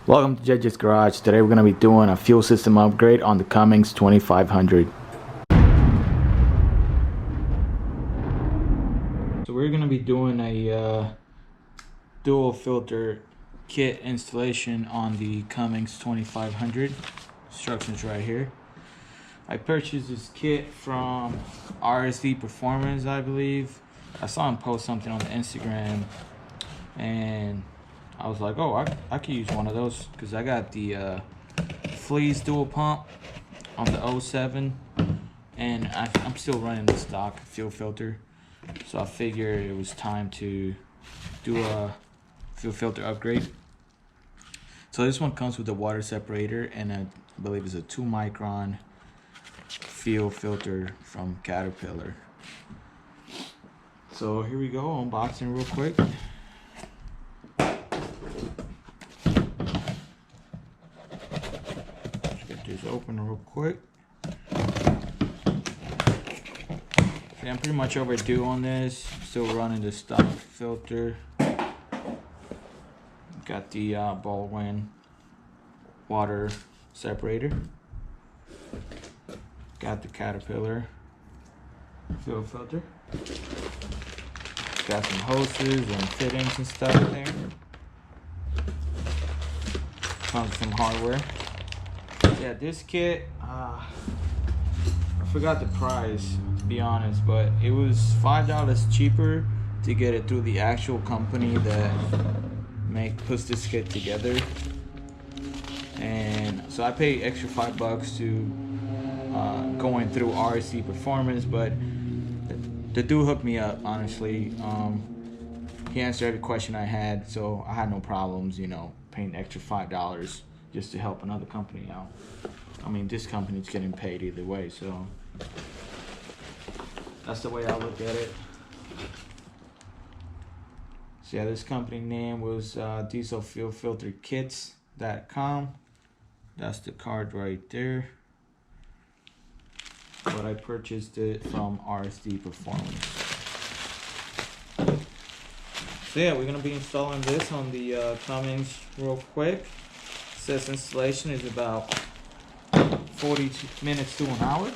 Welcome to Judge's Garage. Today we're going to be doing a fuel system upgrade on the Cummins 2500. So we're going to be doing a dual filter kit installation on the Cummins 2500. Instructions right here. I purchased this kit from RSD Performance, I believe. I saw him post something on the Instagram and I was like, oh, I could use one of those because I got the Fleece dual pump on the 07 and I'm still running the stock fuel filter. So I figured it was time to do a fuel filter upgrade. So this one comes with a water separator and I believe it's a 2-micron fuel filter from Caterpillar. So here we go, unboxing real quick. Open real quick. See, I'm pretty much overdue on this. Still running the stock filter. Got the Baldwin water separator. Got the Caterpillar fuel filter. Got some hoses and fittings and stuff there. Comes with some hardware. Yeah, this kit, I forgot the price to be honest, but it was $5 cheaper to get it through the actual company that puts this kit together. And so I paid extra $5 to going through RSC Performance, but the dude hooked me up, honestly. He answered every question I had, so I had no problems, you know, paying extra $5 just to help another company out. I mean, this company's getting paid either way, so that's the way I look at it. So yeah, this company name was dieselfuelfilterkits.com. That's the card right there. But I purchased it from RSD Performance. So yeah, we're gonna be installing this on the Cummins real quick. Says installation is about 40 minutes to an hour.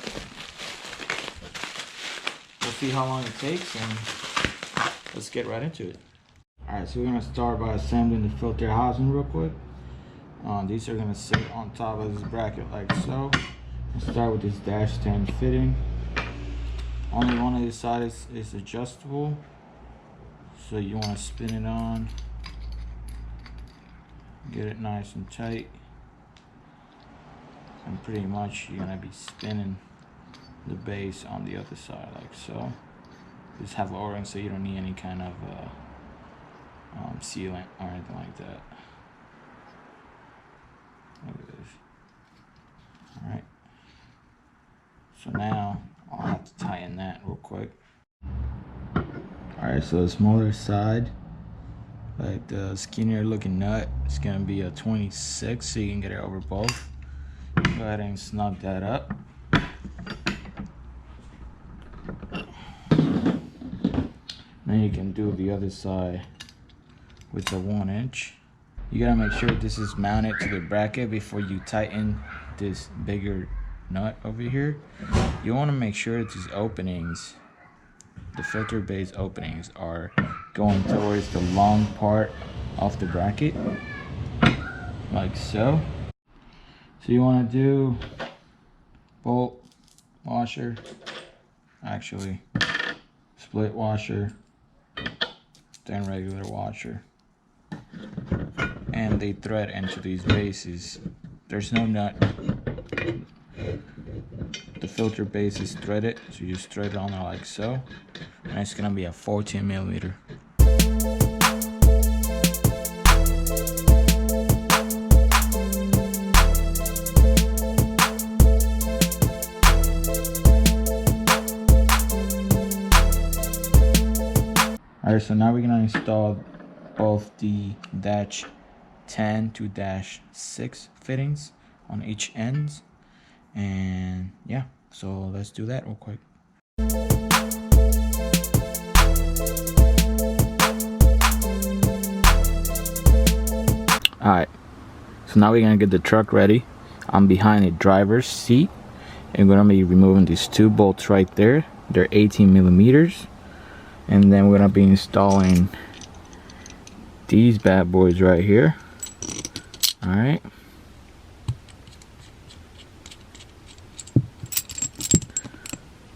We'll see how long it takes and let's get right into it. Alright, so we're going to start by assembling the filter housing real quick. These are going to sit on top of this bracket like so. Let's start with this dash 10 fitting. Only one of these sides is adjustable, so you want to spin it on. Get it nice and tight, and pretty much you're gonna be spinning the base on the other side like so. Just have O-ring so you don't need any kind of sealant or anything like that. Look at this. Alright, so now I'll have to tighten that real quick. Alright, so the smaller side, like the skinnier looking nut, it's gonna be a 26, so you can get it over both. Go ahead and snug that up. Then you can do the other side with the 1-inch. You gotta make sure this is mounted to the bracket before you tighten this bigger nut over here. You wanna make sure these openings, the filter base openings, are going towards the long part of the bracket like so. So you want to do bolt washer, actually split washer, then regular washer, and they thread into these bases. There's no nut. The filter base is threaded, so you just thread it on there like so, and it's gonna be a 14mm. Alright, so now we're gonna install both the dash 10 to dash 6 fittings on each ends. And yeah, so let's do that real quick. Alright, So now we're gonna get the truck ready. I'm behind the driver's seat and we're gonna be removing these 2 bolts right there. They're 18 millimeters, and then we're gonna be installing these bad boys right here. All right.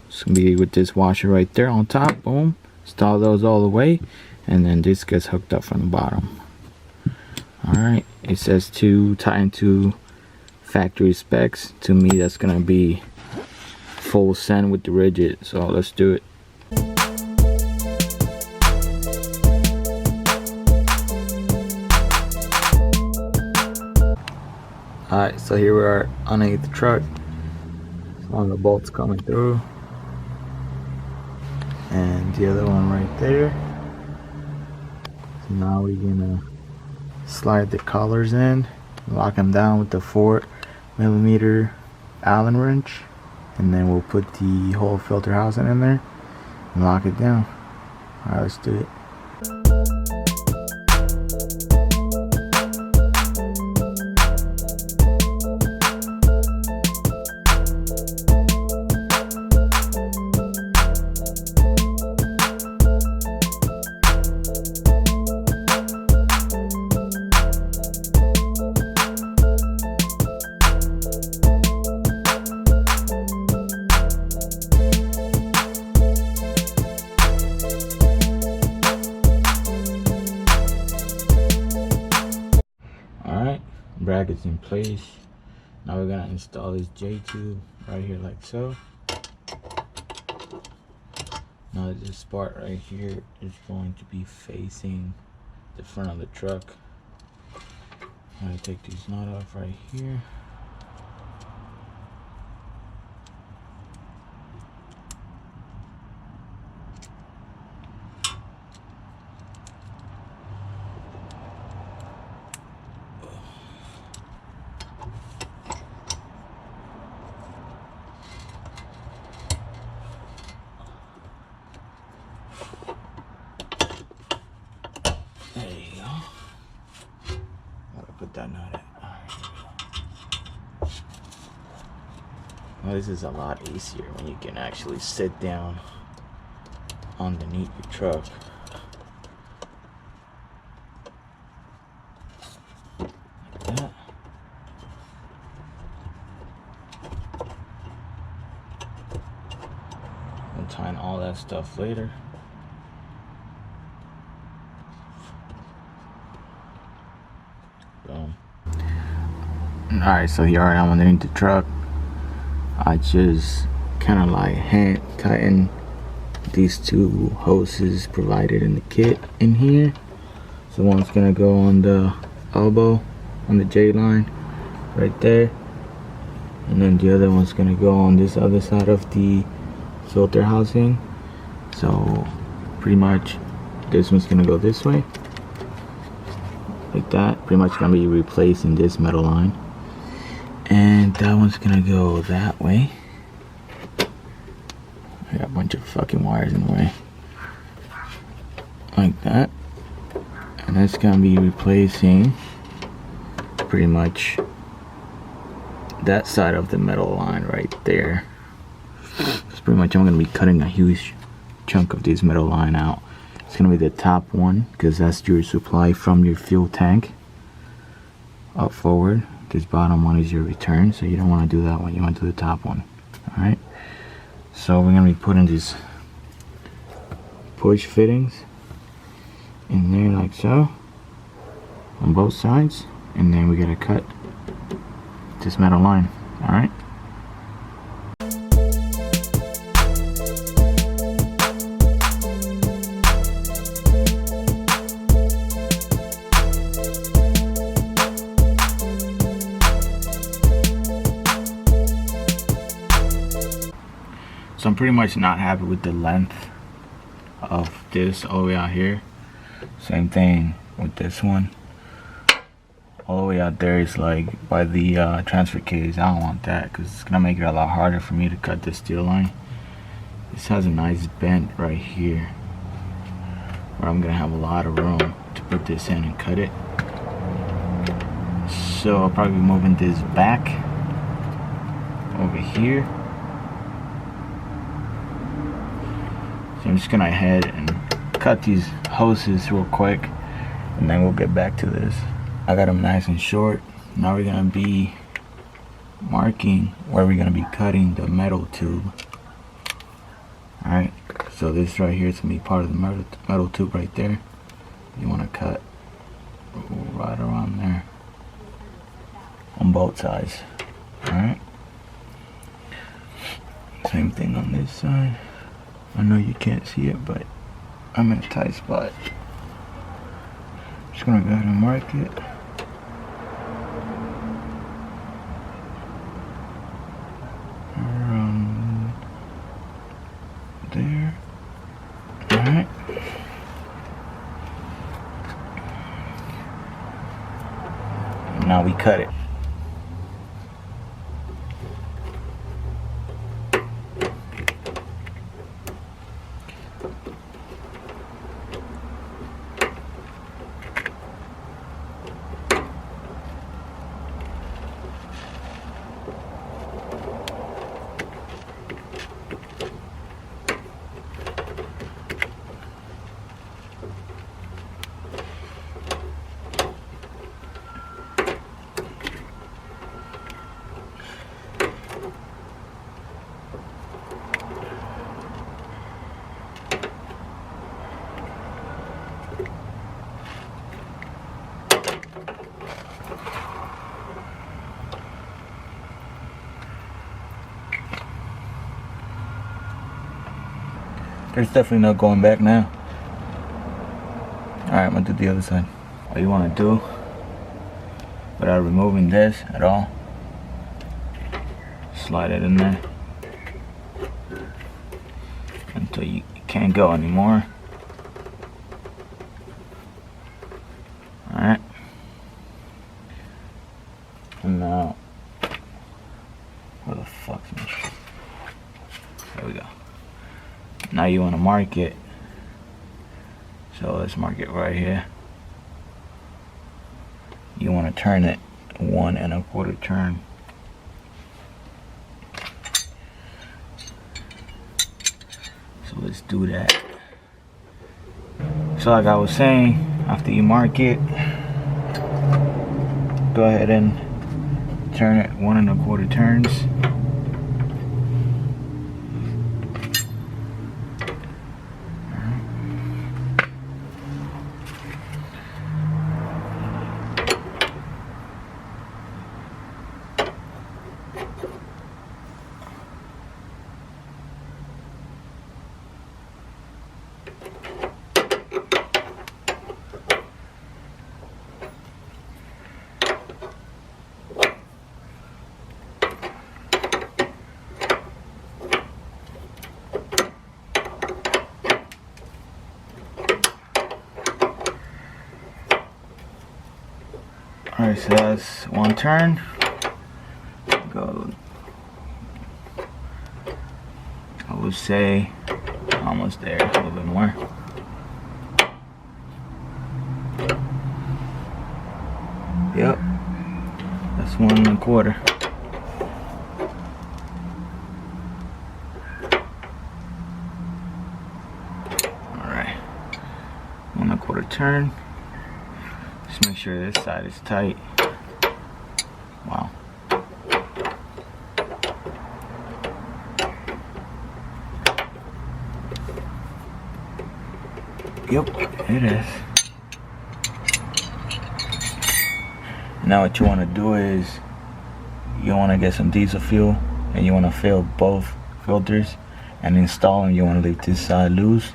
It's gonna be with this washer right there on top. Boom. Install those all the way, and then this gets hooked up from the bottom. All right. It says to tighten to factory specs. To me, that's gonna be full send with the rigid. So let's do it. Alright, so here we are underneath the truck. One of the bolts coming through, and the other one right there. So now we're gonna slide the collars in, lock them down with the 4mm Allen wrench, and then we'll put the whole filter housing in there and lock it down. Alright, let's do it. Brackets in place. Now we're gonna install this J-tube right here like so. Now this part right here is going to be facing the front of the truck. I'm gonna take these nuts off right here. There you go. Gotta put that nut in. Alright. Well, this is a lot easier when you can actually sit down underneath your truck. Like that. We'll tighten all that stuff later. Alright, so here I am underneath the truck. I just kind of like hand tighten these 2 hoses provided in the kit in here. So one's gonna go on the elbow on the J line right there, and then the other one's gonna go on this other side of the filter housing. So pretty much this one's gonna go this way like that. Pretty much gonna be replacing this metal line, and that one's gonna go that way. I got a bunch of fucking wires in the way like that, and that's gonna be replacing pretty much that side of the metal line right there. That's pretty much, I'm gonna be cutting a huge chunk of this metal line out. It's gonna be the top one because that's your supply from your fuel tank up forward. This bottom one is your return, so you don't want to do that one, you want to do the top one. Alright, so we're gonna be putting these push fittings in there like so on both sides, and then we gotta cut this metal line. Alright, so I'm pretty much not happy with the length of this all the way out here. Same thing with this one. All the way out there is like by the transfer case. I don't want that because it's gonna make it a lot harder for me to cut this steel line. This has a nice bend right here where I'm gonna have a lot of room to put this in and cut it. so I'll probably be moving this back over here. So I'm just gonna head and cut these hoses real quick, and then we'll get back to this. I got them nice and short. Now we're gonna be marking where we're gonna be cutting the metal tube. Alright, so this right here is gonna be part of the metal tube right there. You wanna cut right around there on both sides. Alright, same thing on this side. I know you can't see it, but I'm in a tight spot. Just gonna go ahead and mark it. Around there. Alright. Now we cut it. There's definitely no going back now. Alright, I'm gonna do the other side. All you wanna do, without removing this at all, slide it in there until you can't go anymore. Alright. And now, where the fuck's my shit? There we go. Now you want to mark it, so let's mark it right here. You want to turn it 1 1/4 turn. So let's do that. So like I was saying, after you mark it, go ahead and turn it 1 1/4 turns. Alright, so that's 1 turn. Go, I would say almost there, a little bit more. Yep, that's 1 1/4. Alright, 1 1/4 turn. Just make sure this side is tight. Wow. Yep, it is. Now what you want to do is you want to get some diesel fuel and you want to fill both filters and install them. You want to leave this side loose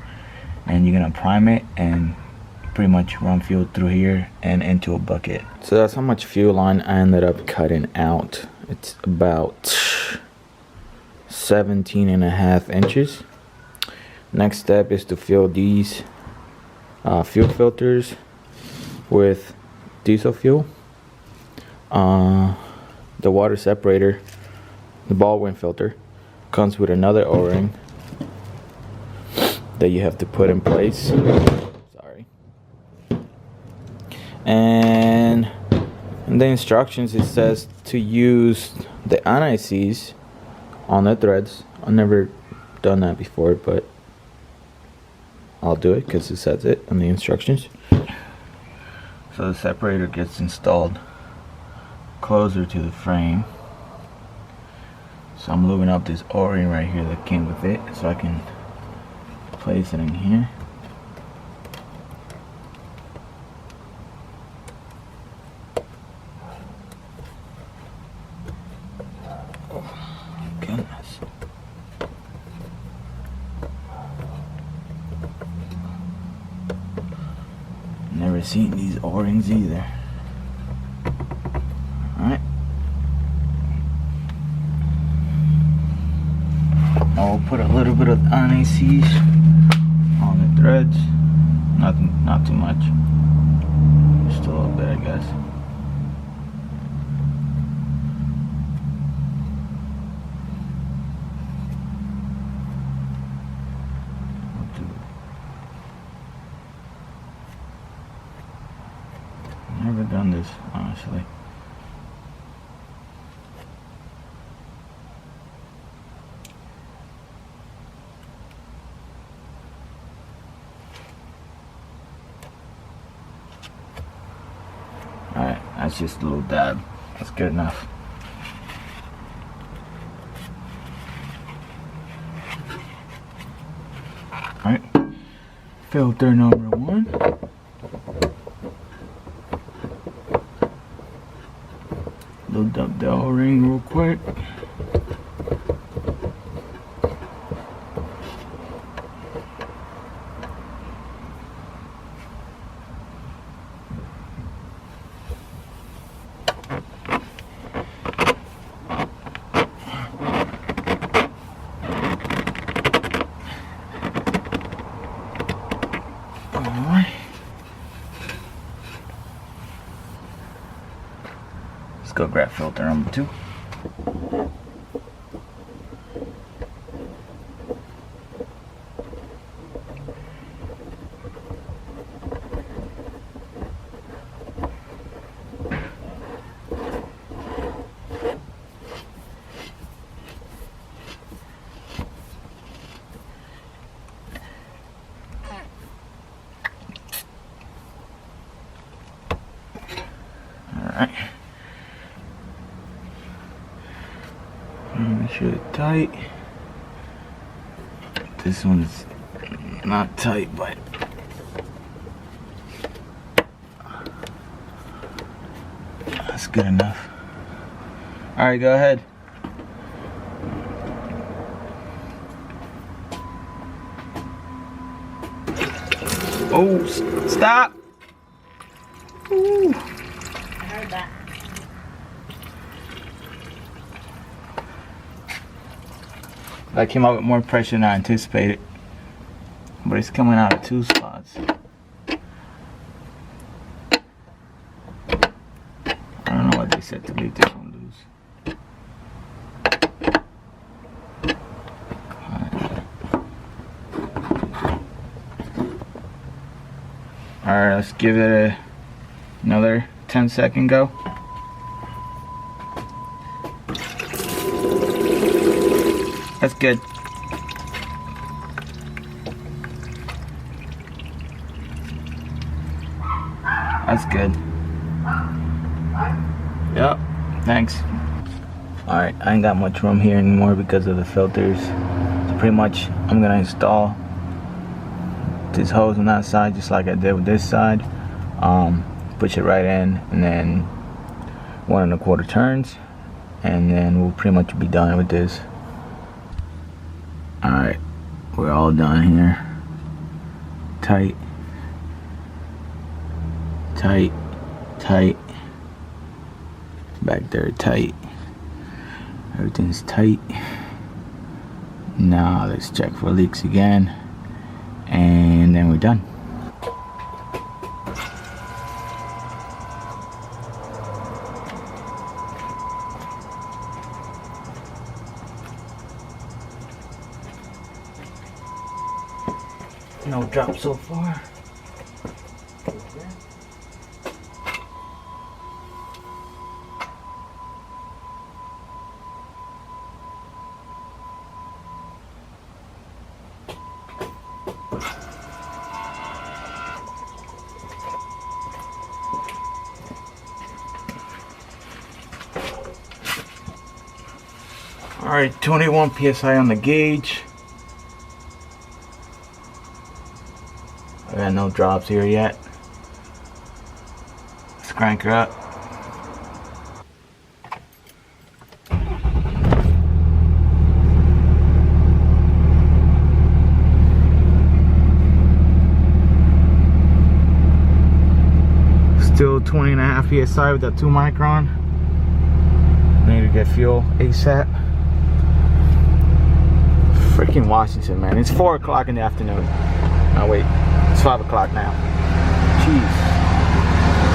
and you're going to prime it and pretty much run fuel through here and into a bucket. So that's how much fuel line I ended up cutting out. It's about 17.5 inches. Next step is to fill these fuel filters with diesel fuel. The water separator, the ball wind filter, comes with another O-ring that you have to put in place. Sorry. And the instructions it says to use the anti-seize on the threads. I've never done that before, but I'll do it because it says it on the instructions. So the separator gets installed closer to the frame. So I'm lubing up this O-ring right here that came with it so I can place it in here. Oh, goodness. Never seen these O-rings either. Alright. I'll put a little bit of anti-seize on the threads. Not too much. Just a little bit, I guess. Never done this, honestly. Alright, that's just a little dab. That's good enough. Alright, filter number 1. Load up the O-ring real quick. Let's go grab filter number 2. Alright. Make sure it's tight. This one's not tight, but that's good enough. Alright, go ahead. Oh, stop! Ooh. I heard that. That came out with more pressure than I anticipated, but it's coming out of 2 spots. I don't know what they said to leave this one loose. Alright, let's give it another 10-second go. That's good. That's good. Yep, thanks. Alright, I ain't got much room here anymore because of the filters. So pretty much I'm gonna install this hose on that side just like I did with this side. Push it right in and then 1 1/4 turns, and then we'll pretty much be done with this. Alright, we're all done here. Tight, tight, tight. Back there tight. Everything's tight. Now let's check for leaks again, and then we're done. No drop so far. Alright, 21 psi on the gauge. I got no drops here yet. Let's crank her up. Still 20.5 psi with that 2 micron. Need to get fuel ASAP. Freaking Washington, man. It's 4 o'clock in the afternoon. Oh wait, it's 5 o'clock now. Jeez.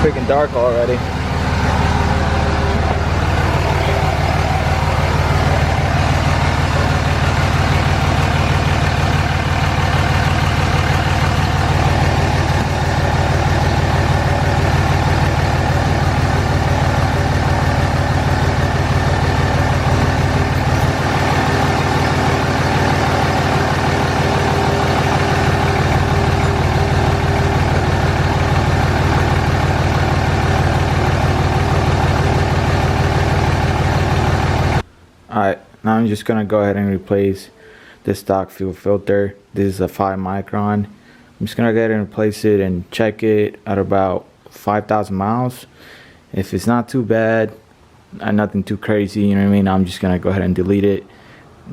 Freaking dark already. Alright, now I'm just gonna go ahead and replace the stock fuel filter. This is a 5 micron. I'm just gonna go ahead and replace it and check it at about 5,000 miles. If it's not too bad and nothing too crazy, you know what I mean, I'm just gonna go ahead and delete it.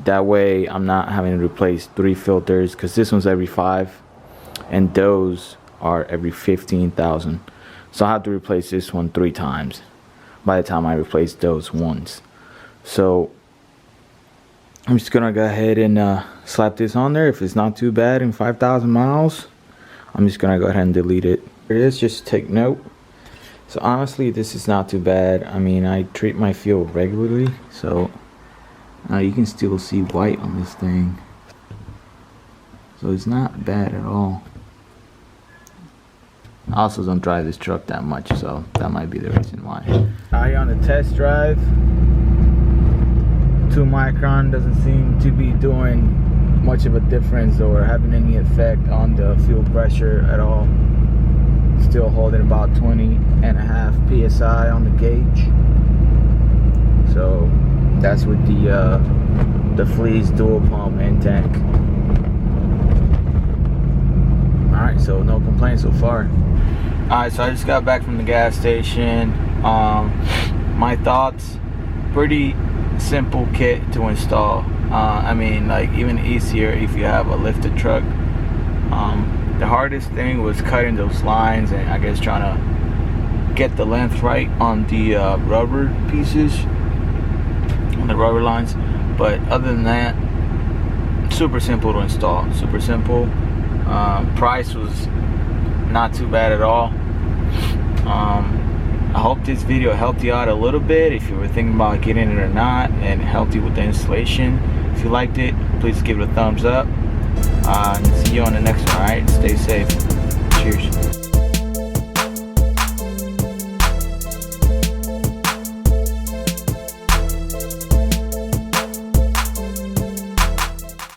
That way I'm not having to replace 3 filters, because this one's every 5 and those are every 15,000. So I have to replace this one 3 times by the time I replace those ones. So I'm just gonna go ahead and slap this on there. If it's not too bad in 5,000 miles, I'm just gonna go ahead and delete it. Here it is, just take note. So honestly, this is not too bad. I mean, I treat my fuel regularly, so you can still see white on this thing. So it's not bad at all. I also don't drive this truck that much, so that might be the reason why. On the test drive, 2 micron doesn't seem to be doing much of a difference or having any effect on the fuel pressure at all. Still holding about 20.5 psi on the gauge. So that's with the Fleece dual pump and tank. Alright, so no complaints so far. Alright, so I just got back from the gas station. My thoughts, pretty simple kit to install. I mean, like, even easier if you have a lifted truck. The hardest thing was cutting those lines and I guess trying to get the length right on the rubber pieces, on the rubber lines. But other than that, super simple to install, super simple. Price was not too bad at all. I hope this video helped you out a little bit if you were thinking about getting it or not, and helped you with the installation. If you liked it, please give it a thumbs up. And see you on the next one. Alright, stay safe. Cheers.